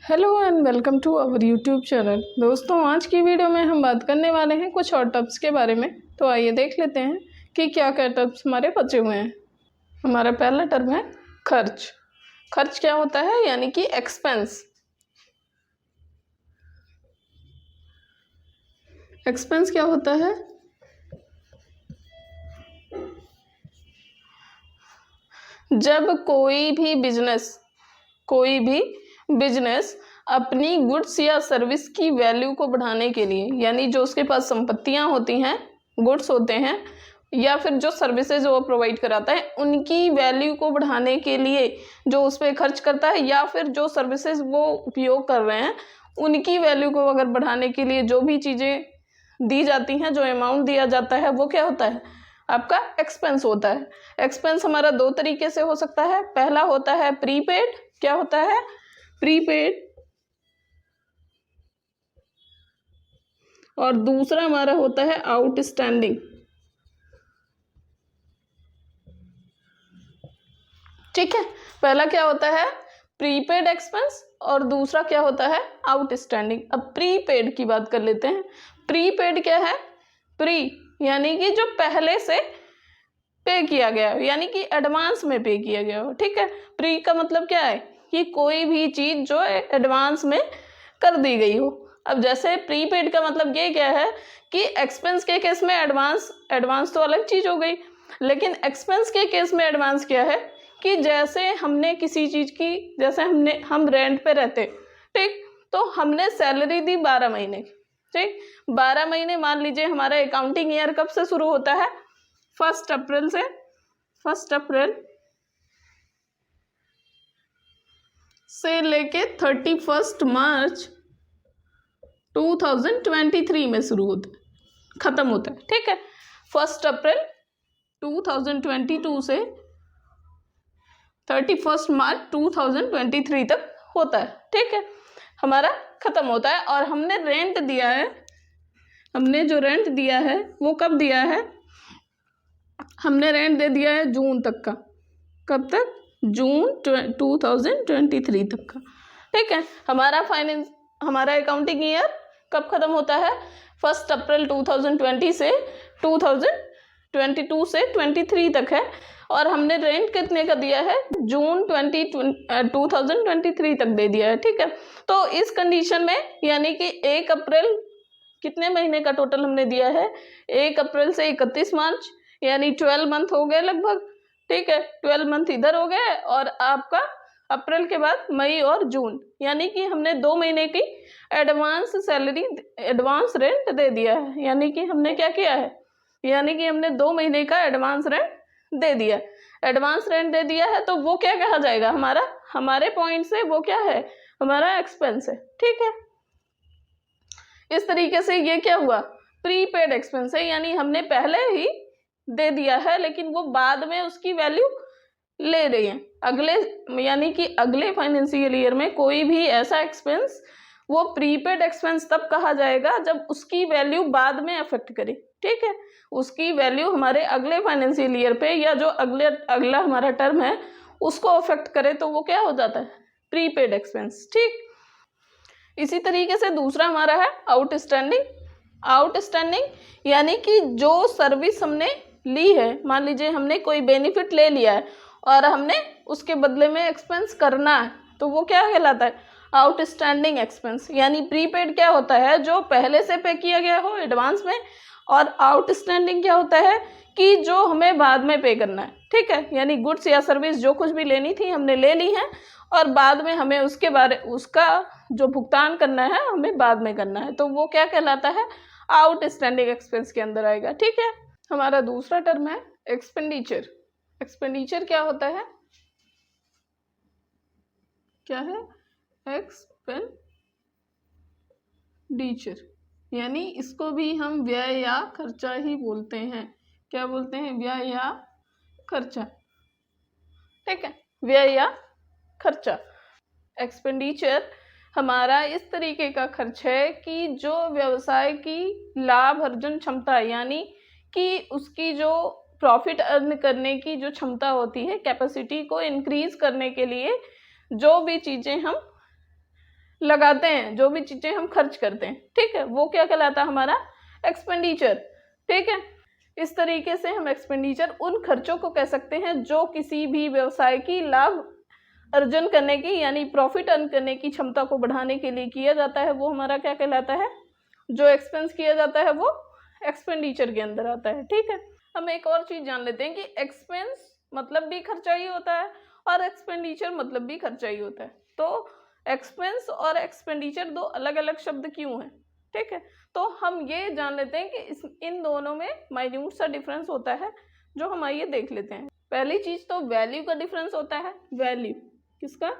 Hello and welcome to our YouTube channel. दोस्तों, आज की वीडियो में हम बात करने वाले हैं कुछ और टर्म्स के बारे में। तो आइए देख लेते हैं कि क्या क्या टर्म्स हमारे बचे हुए हैं। हमारा पहला टर्म है खर्च। खर्च क्या होता है? यानी कि एक्सपेंस। एक्सपेंस क्या होता है? जब कोई भी बिजनेस अपनी गुड्स या सर्विस की वैल्यू को बढ़ाने के लिए, यानी जो उसके पास संपत्तियां होती हैं, गुड्स होते हैं, या फिर जो सर्विसेज वो प्रोवाइड कराता है, उनकी वैल्यू को बढ़ाने के लिए जो उस पर खर्च करता है, या फिर जो सर्विसेज वो उपयोग कर रहे हैं उनकी वैल्यू को अगर बढ़ाने के लिए जो भी चीज़ें दी जाती हैं, जो अमाउंट दिया जाता है, वो क्या होता है? आपका एक्सपेंस होता है। एक्सपेंस हमारा दो तरीके से हो सकता है। पहला होता है प्रीपेड। क्या होता है? प्रीपेड। और दूसरा हमारा होता है आउटस्टैंडिंग। ठीक है, पहला क्या होता है? प्रीपेड एक्सपेंस, और दूसरा क्या होता है? आउटस्टैंडिंग। अब प्रीपेड की बात कर लेते हैं। प्रीपेड क्या है? प्री यानी कि जो पहले से पे किया गया हो, यानी कि एडवांस में पे किया गया हो। ठीक है, प्री का मतलब क्या है? कि कोई भी चीज जो एडवांस में कर दी गई हो। अब जैसे प्रीपेड का मतलब ये क्या है कि एक्सपेंस के केस में एडवांस तो अलग चीज हो गई, लेकिन एक्सपेंस के केस में एडवांस क्या है कि जैसे हमने किसी चीज की, जैसे हम रेंट पे रहते, ठीक, तो हमने सैलरी दी 12 महीने की। ठीक, 12 महीने, मान लीजिए हमारा अकाउंटिंग ईयर कब से शुरू होता है? 1 अप्रैल से। 1 अप्रैल से लेके 31 मार्च 2023 में शुरू होता है, खत्म होता है। ठीक है, 1 अप्रैल 2022 से 31 मार्च 2023 तक होता है। ठीक है, हमारा खत्म होता है। और हमने रेंट दिया है, हमने जो रेंट दिया है वो कब दिया है? हमने रेंट दे दिया है जून तक का। कब तक? जून 2023 तक का। ठीक है, हमारा अकाउंटिंग ईयर कब खत्म होता है? 1 अप्रैल 2020 से 2022 से 23 तक है। और हमने रेंट कितने का दिया है? जून 2023 तक दे दिया है। ठीक है, तो इस कंडीशन में यानी कि 1 अप्रैल, कितने महीने का टोटल हमने दिया है? 1 अप्रैल से 31 मार्च, यानी 12 मंथ हो गए लगभग। ठीक है, 12 मंथ इधर हो गए, और आपका अप्रैल के बाद मई और जून, यानी कि हमने 2 महीने की एडवांस सैलरी, एडवांस रेंट दे दिया है। यानी कि हमने क्या किया है? यानी कि हमने 2 महीने का एडवांस रेंट दे दिया। एडवांस रेंट दे दिया है, तो वो क्या कहा जाएगा? हमारे पॉइंट से वो क्या है? हमारा एक्सपेंस है। ठीक है, इस तरीके से ये क्या हुआ? प्रीपेड एक्सपेंस है, यानी हमने पहले ही दे दिया है, लेकिन वो बाद में उसकी वैल्यू ले रही है अगले, यानी कि अगले फाइनेंशियल ईयर में कोई भी ऐसा एक्सपेंस, वो प्रीपेड एक्सपेंस तब कहा जाएगा जब उसकी वैल्यू बाद में अफेक्ट करे। ठीक है, उसकी वैल्यू हमारे अगले फाइनेंशियल ईयर पे, या जो अगला हमारा टर्म है उसको अफेक्ट करे, तो वो क्या हो जाता है? Prepaid expense. ठीक, इसी तरीके से दूसरा हमारा है आउटस्टैंडिंग। आउटस्टैंडिंग यानी कि जो सर्विस हमने ली है, मान लीजिए हमने कोई बेनिफिट ले लिया है और हमने उसके बदले में एक्सपेंस करना है, तो वो क्या कहलाता है? Outstanding expense. यानी प्रीपेड क्या होता है? जो पहले से पे किया गया हो एडवांस में, और आउटस्टैंडिंग क्या होता है? कि जो हमें बाद में पे करना है। ठीक है, यानी गुड्स या सर्विस जो कुछ भी लेनी थी हमने ले ली है, और बाद में हमें उसका जो भुगतान करना है हमें बाद में करना है, तो वो क्या कहलाता है? आउटस्टैंडिंग एक्सपेंस के अंदर आएगा। ठीक है, हमारा दूसरा टर्म है एक्सपेंडिचर। एक्सपेंडिचर क्या होता है? क्या है? एक्सपेंडिचर, यानी इसको भी हम व्यय या खर्चा ही बोलते हैं। क्या बोलते हैं? व्यय या खर्चा। ठीक है, व्यय या खर्चा। एक्सपेंडिचर हमारा इस तरीके का खर्च है कि जो व्यवसाय की लाभ अर्जन क्षमता, यानी कि उसकी जो प्रॉफिट अर्न करने की जो क्षमता होती है, कैपेसिटी को इंक्रीज करने के लिए जो भी चीज़ें हम लगाते हैं, जो भी चीजें हम खर्च करते हैं, ठीक है, वो क्या कहलाता है हमारा एक्सपेंडिचर। ठीक है, इस तरीके से हम एक्सपेंडिचर उन खर्चों को कह सकते हैं जो किसी भी व्यवसाय की लाभ अर्जन करने की यानी प्रॉफिट अर्न करने की क्षमता को बढ़ाने के लिए किया जाता है, वो हमारा क्या कहलाता है, जो एक्सपेंस किया जाता है वो एक्सपेंडिचर के अंदर आता है। ठीक है, हम एक और चीज जान लेते हैं कि एक्सपेंस मतलब भी खर्चा ही होता है और एक्सपेंडिचर मतलब भी खर्चा ही होता है। तो एक्सपेंस और एक्सपेंडिचर दो अलग अलग शब्द क्यों हैं? ठीक है, तो हम ये जान लेते हैं कि इन दोनों में माइन्यूट सा डिफरेंस होता है, जो हम आइए देख लेते हैं। पहली चीज तो वैल्यू का डिफरेंस होता है, वैल्यू किसका,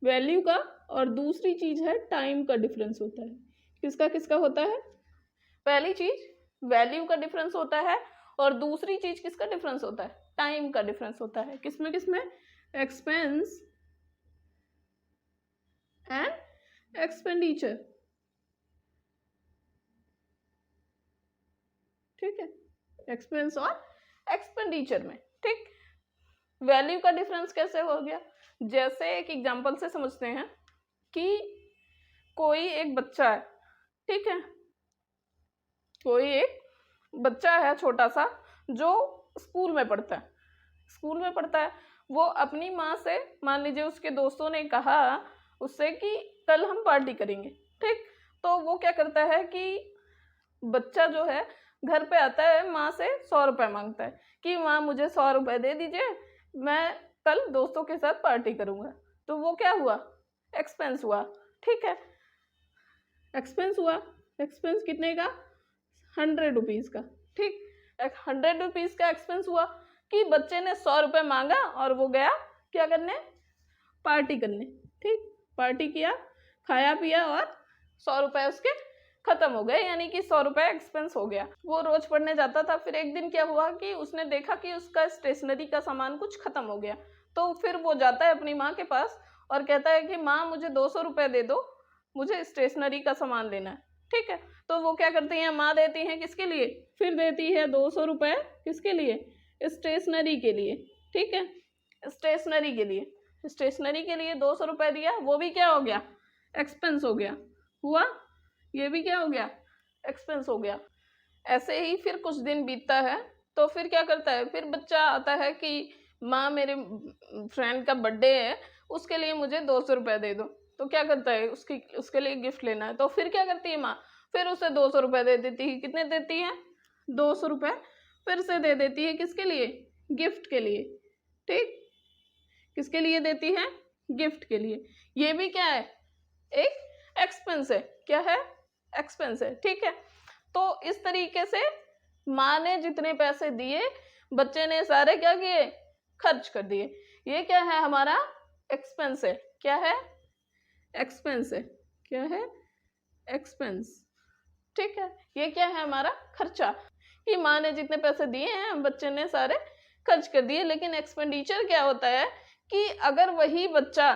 वैल्यू का, और दूसरी चीज है टाइम का डिफरेंस होता है। किसका किसका होता है? पहली चीज वैल्यू का डिफरेंस होता है और दूसरी चीज किसका डिफरेंस होता है, टाइम का डिफरेंस होता है। किसमें किसमें? Expense and expenditure. ठीक है, एक्सपेंस और एक्सपेंडिचर में। ठीक, वैल्यू का डिफरेंस कैसे हो गया? जैसे एक एग्जांपल से समझते हैं कि कोई एक बच्चा है, ठीक है, कोई एक बच्चा है छोटा सा जो स्कूल में पढ़ता है, स्कूल में पढ़ता है, वो अपनी माँ से, मान लीजिए उसके दोस्तों ने कहा उससे कि कल हम पार्टी करेंगे। ठीक, तो वो क्या करता है कि बच्चा जो है घर पे आता है, माँ से 100 रुपये मांगता है कि माँ मुझे 100 रुपये दे दीजिए, मैं कल दोस्तों के साथ पार्टी करूँगा। तो वो क्या हुआ? एक्सपेंस हुआ। ठीक है, एक्सपेंस हुआ। एक्सपेंस कितने का? 100 रुपीज़ का। ठीक, 100 रुपीज़ का एक्सपेंस हुआ कि बच्चे ने 100 रुपये मांगा और वो गया क्या करने? पार्टी करने। ठीक, पार्टी किया, खाया पिया और 100 रुपये उसके खत्म हो गए, यानी कि 100 रुपये एक्सपेंस हो गया। वो रोज पढ़ने जाता था, फिर एक दिन क्या हुआ कि उसने देखा कि उसका स्टेशनरी का सामान कुछ खत्म हो गया। तो फिर वो जाता है अपनी माँ के पास और कहता है कि माँ मुझे 200 रुपये दे दो, मुझे स्टेशनरी का सामान लेना है। ठीक है, तो वो क्या करती हैं, माँ देती हैं किसके लिए? फिर देती है 200 रुपये किसके लिए? स्टेशनरी के लिए। ठीक है, स्टेशनरी के लिए, स्टेशनरी के लिए 200 रुपये दिया, वो भी क्या हो गया? एक्सपेंस हो गया। हुआ, ये भी क्या हो गया? एक्सपेंस हो गया। ऐसे ही फिर कुछ दिन बीतता है, तो फिर क्या करता है, फिर बच्चा आता है कि माँ मेरे फ्रेंड का बर्थडे है, उसके लिए मुझे 200 रुपये दे दो। तो क्या करता है, उसके लिए गिफ्ट लेना है, तो फिर क्या करती है माँ? फिर उसे 200 रुपये दे देती है। कितने देती है? 200 रुपये फिर से दे देती है, किसके लिए? गिफ्ट के लिए। ठीक, किसके लिए देती है? गिफ्ट के लिए। ये भी क्या है? एक एक्सपेंस है। क्या है? एक्सपेंस है। ठीक है, तो इस तरीके से माँ ने जितने पैसे दिए, बच्चे ने सारे क्या किए? खर्च कर दिए। ये क्या है? हमारा एक्सपेंस है। क्या है? एक्सपेंस है। क्या है? एक्सपेंस। ठीक है, ये क्या है? हमारा खर्चा, कि माँ ने जितने पैसे दिए हैं बच्चे ने सारे खर्च कर दिए। लेकिन एक्सपेंडिचर क्या होता है कि अगर वही बच्चा,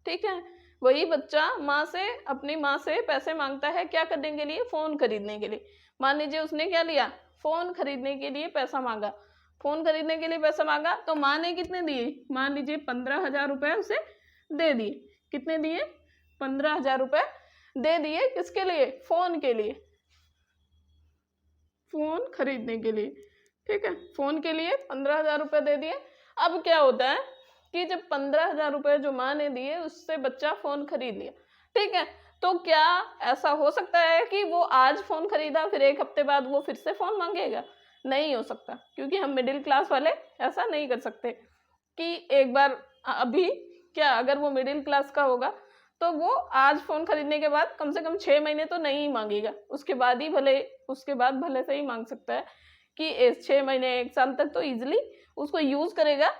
ठीक है, वही बच्चा माँ से, अपनी माँ से पैसे मांगता है, क्या करने के लिए? फोन खरीदने के लिए। मान लीजिए उसने क्या लिया? फोन खरीदने के लिए पैसा मांगा। फोन खरीदने के लिए पैसा मांगा, तो माँ ने कितने दिए? मान लीजिए 15,000 रुपये उसे दे दिए। कितने दिए? 15,000 रुपये दे दिए। किसके लिए? फोन के लिए, फोन खरीदने के लिए। ठीक है, फोन के लिए 15,000 रुपये दे दिए। अब क्या होता है कि जब 15,000 रुपये जो माँ ने दिए, उससे बच्चा फोन खरीद लिया। ठीक है, तो क्या ऐसा हो सकता है कि वो आज फोन खरीदा, फिर एक हफ्ते बाद वो फिर से फोन मांगेगा? नहीं हो सकता, क्योंकि हम मिडिल क्लास वाले ऐसा नहीं कर सकते कि एक बार अभी क्या, अगर वो मिडिल क्लास का होगा तो वो आज फोन खरीदने के बाद कम से कम 6 महीने तो नहीं मांगेगा, उसके बाद ही भले, उसके बाद भले से ही मांग सकता है कि 6 महीने 1 साल तक तो इजिली उसको यूज करेगा।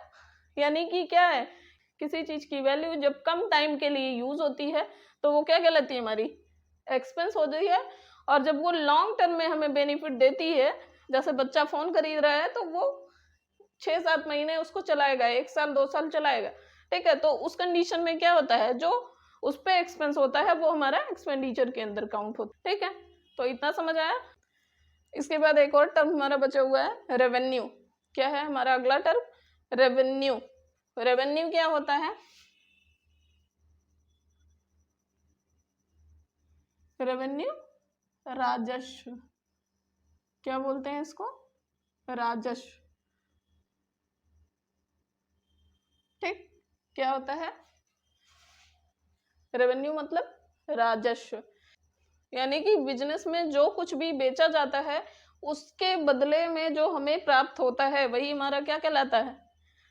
यानी कि क्या है, किसी चीज की वैल्यू जब कम टाइम के लिए यूज होती है तो वो क्या कहलाती है? हमारी एक्सपेंस हो जाती है। और जब वो लॉन्ग टर्म में हमें बेनिफिट देती है, जैसे बच्चा फोन खरीद रहा है तो वो 6-7 महीने उसको चलाएगा, 1 साल 2 साल चलाएगा। ठीक है, तो उस कंडीशन में क्या होता है, जो उस पे एक्सपेंस होता है वो हमारा एक्सपेंडिचर के अंदर काउंट होता है। ठीक है, तो इतना समझ आया। इसके बाद एक और टर्म हमारा बचा हुआ है, रेवेन्यू। क्या है हमारा अगला टर्म? रेवेन्यू। रेवेन्यू क्या होता है? रेवेन्यू राजस्व, क्या बोलते हैं इसको? राजस्व। ठीक, क्या होता है? रेवेन्यू मतलब राजस्व, यानी कि बिजनेस में जो कुछ भी बेचा जाता है उसके बदले में जो हमें प्राप्त होता है वही हमारा क्या कहलाता है?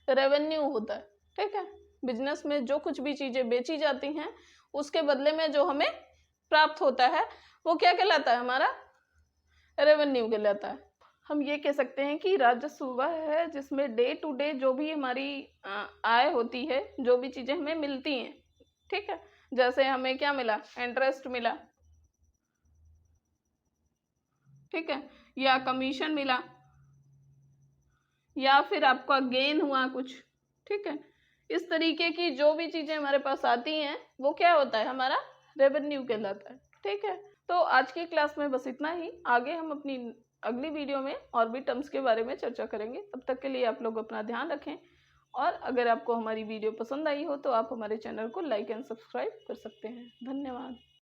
रेवेन्यू होता है। ठीक है, बिजनेस में जो कुछ भी चीजें बेची जाती हैं उसके बदले में जो हमें प्राप्त होता है वो क्या कहलाता है? हमारा रेवेन्यू कहलाता है। हम ये कह सकते हैं कि राजस्व वह है जिसमें डे टू डे जो भी हमारी आय होती है, जो भी चीजें हमें मिलती हैं, ठीक है, जैसे हमें क्या मिला? इंटरेस्ट मिला, ठीक है, या कमीशन मिला, या फिर आपका गेन हुआ कुछ, ठीक है, इस तरीके की जो भी चीजें हमारे पास आती हैं वो क्या होता है? हमारा रेवेन्यू कहलाता है। ठीक है, तो आज की क्लास में बस इतना ही। आगे हम अपनी अगली वीडियो में और भी टर्म्स के बारे में चर्चा करेंगे। तब तक के लिए आप लोग अपना ध्यान रखें, और अगर आपको हमारी वीडियो पसंद आई हो तो आप हमारे चैनल को लाइक एंड सब्सक्राइब कर सकते हैं। धन्यवाद।